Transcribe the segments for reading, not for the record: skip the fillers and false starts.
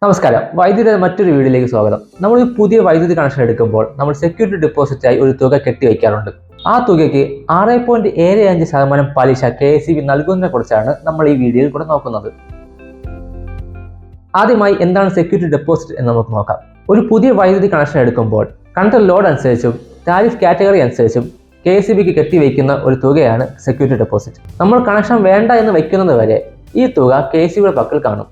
നമസ്കാരം. വൈദ്യുതിയുടെ മറ്റൊരു വീഡിയോയിലേക്ക് സ്വാഗതം. നമ്മൾ ഒരു പുതിയ വൈദ്യുതി കണക്ഷൻ എടുക്കുമ്പോൾ നമ്മൾ സെക്യൂരിറ്റി ഡെപ്പോസിറ്റായി ഒരു തുക കെട്ടിവയ്ക്കാറുണ്ട്. ആ തുകയ്ക്ക് 6.75% പലിശ KSEB നൽകുന്നതിനെ കുറിച്ചാണ് നമ്മൾ ഈ വീഡിയോയിൽ കൂടെ നോക്കുന്നത്. ആദ്യമായി എന്താണ് സെക്യൂരിറ്റി ഡെപ്പോസിറ്റ് എന്ന് നമുക്ക് നോക്കാം. ഒരു പുതിയ വൈദ്യുതി കണക്ഷൻ എടുക്കുമ്പോൾ കണ്ടക്ടർ ലോഡ് അനുസരിച്ചും ടാരിഫ് കാറ്റഗറി അനുസരിച്ചും KSEBക്ക് കെട്ടിവയ്ക്കുന്ന ഒരു തുകയാണ് സെക്യൂരിറ്റി ഡെപ്പോസിറ്റ്. നമ്മൾ കണക്ഷൻ വേണ്ട എന്ന് വയ്ക്കുന്നത് വരെ ഈ തുക KSEBയുടെ പക്കൽ കാണും.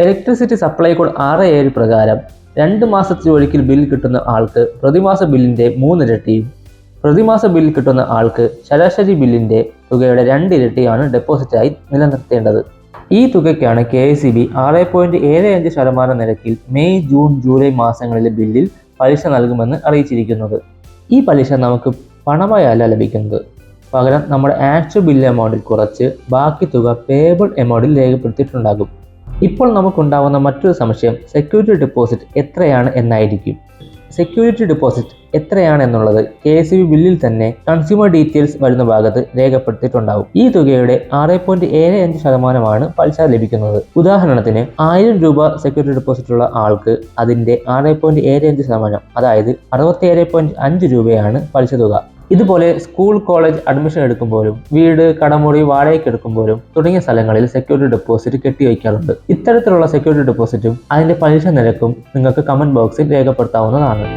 ഇലക്ട്രിസിറ്റി സപ്ലൈ കോഡ് 6.7 പ്രകാരം 2 മാസത്തിലൊരിക്കൽ ബിൽ കിട്ടുന്ന ആൾക്ക് പ്രതിമാസ ബില്ലിന്റെ 3 ഇരട്ടിയും പ്രതിമാസ ബിൽ കിട്ടുന്ന ആൾക്ക് ശരാശരി ബില്ലിന്റെ തുകയുടെ 2 ഇരട്ടിയാണ് ഡെപ്പോസിറ്റായി നിലനിർത്തേണ്ടത്. ഈ തുകയ്ക്കാണ് KSEB 6.75% നിരക്കിൽ മെയ്, ജൂൺ, ജൂലൈ മാസങ്ങളിലെ ബില്ലിൽ പലിശ നൽകുമെന്ന് അറിയിച്ചിരിക്കുന്നത്. ഈ പലിശ നമുക്ക് പണമായല്ല ലഭിക്കുന്നത്, പകരം നമ്മുടെ ആക്ച്വൽ ബില്ല് എമൗണ്ടിൽ കുറച്ച് ബാക്കി തുക പേബിൾ എമൗണ്ടിൽ രേഖപ്പെടുത്തിയിട്ടുണ്ടാകും. ഇപ്പോൾ നമുക്കുണ്ടാവുന്ന മറ്റൊരു സംശയം സെക്യൂരിറ്റി ഡെപ്പോസിറ്റ് എത്രയാണ് എന്നായിരിക്കും. സെക്യൂരിറ്റി ഡെപ്പോസിറ്റ് എത്രയാണ് എന്നുള്ളത് KSEB ബില്ലിൽ തന്നെ കൺസ്യൂമർ ഡീറ്റെയിൽസ് വരുന്ന ഭാഗത്ത് രേഖപ്പെടുത്തിയിട്ടുണ്ടാകും. ഈ തുകയുടെ 6.75% പലിശ ലഭിക്കുന്നത്. ഉദാഹരണത്തിന് 1000 രൂപ സെക്യൂരിറ്റി ഡെപ്പോസിറ്റ് ഉള്ള ആൾക്ക് അതിന്റെ 6.75%, അതായത് 67.5 രൂപയാണ് പലിശ തുക. ഇതുപോലെ സ്കൂൾ, കോളേജ് അഡ്മിഷൻ എടുക്കുമ്പോഴും വീട്, കടമുറി വാടകയ്ക്ക് എടുക്കുമ്പോഴും തുടങ്ങിയ സ്ഥലങ്ങളിൽ സെക്യൂരിറ്റി ഡെപ്പോസിറ്റ് കെട്ടിവയ്ക്കാറുണ്ട്. ഇത്തരത്തിലുള്ള സെക്യൂരിറ്റി ഡെപ്പോസിറ്റും അതിന്റെ പലിശ നിരക്കും നിങ്ങൾക്ക് കമന്റ് ബോക്സിൽ രേഖപ്പെടുത്താവുന്നതാണ്.